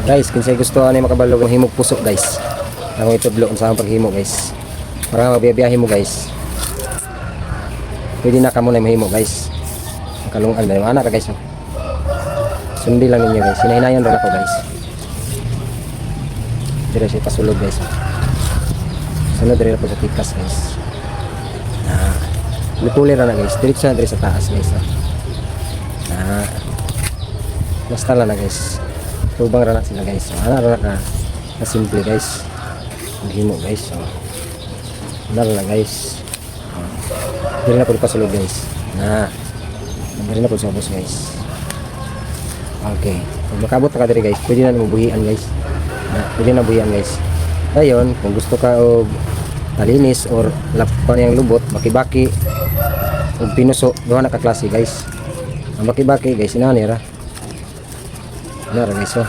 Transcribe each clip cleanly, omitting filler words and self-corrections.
Guys, kinsay gusto ani makabalo ng himog puso guys. Ako itudlo sa paghimo guys. Para mabiyahe mo guys. Pwede na ka muna mahimo guys. Kalungan na yung anak guys. Sundi lang ninyo guys. Hinahinayan rin ako guys. Dire siya pasulog guys. Sunod dire po sa tikas guys. Lupuli na guys. Diretso na dire sa taas guys. Basta lang na guys. Tubang na sila guys. Ana ra na simple guys. Maghimo guys. Ano na guys. Dire na po pasulog guys. Dire na po sa bus guys. Okay. Kung makabot ka dire guys, pwede na buhian guys. Pwede na buhian guys. Ayun, kung gusto ka og talinis or lapan yang lubot, baki-baki ug pinuso, duha na ka klase guys. Ang baki-baki guys, inani ra. Nara guys,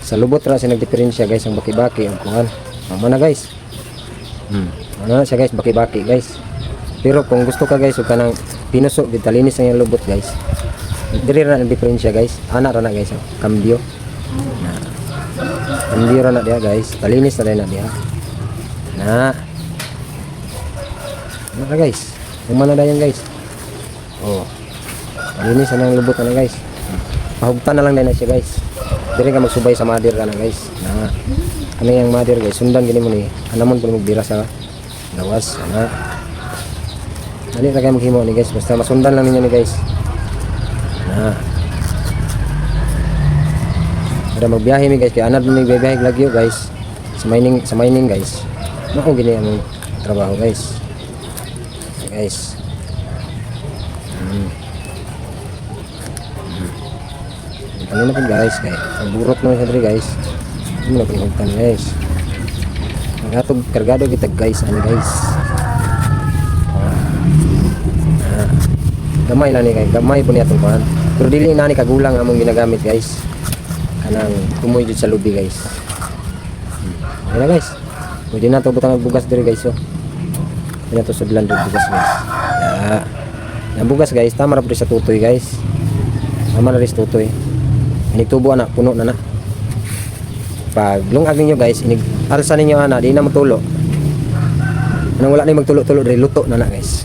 sa lubot ra siya nagdiferensya guys ang baki-baki ug kuan. Mama na guys. Ano na siya guys, baki-baki guys. Pero kung gusto ka guys ug kanang pinuso gid talinis ang iyang lubot guys, diri ra ang diferensya guys. Ana ra na guys, kambyo. Kambyo ra na dia guys. Talinis na diha. Ano guys? Umana dayon guys. Talinis na ang lubot na guys. Pahugtan na lang din na siya guys. Diri ka magsubay sa mother ka na guys. Ano yung mother guys? Sundan gini mo ni. Anamon po magbira sa lawas. Dali na kayo maghimo ni guys. Basta masundan lang ninyo ni guys. Para magbiyahe mi guys. Kaya anad mo magbiyahe lagyo guys. Sa mining guys. Naku gini ang trabaho guys. Guys. Ano na po guys, ang burot naman sa diri guys. Ano na po guys. Nagatog kargado kita guys, ano guys. Gamay lang ni guys, gamay po niya itong pahan. Pero dili na ni kagulang among ginagamit guys. Kanang kumoy dito sa lubi guys. Ayan na guys. Pwede na ito butang bugas diri guys. Pwede na ito sa blender bugas guys. Yung bugas guys, tama na po sa tutoy guys. Tama na rin sa tutoy. Initubo na, puno na. Pag lungag ninyo guys, alsa ninyo ana, di na magtulo. Nang wala na magtulo-tulo, luto na guys.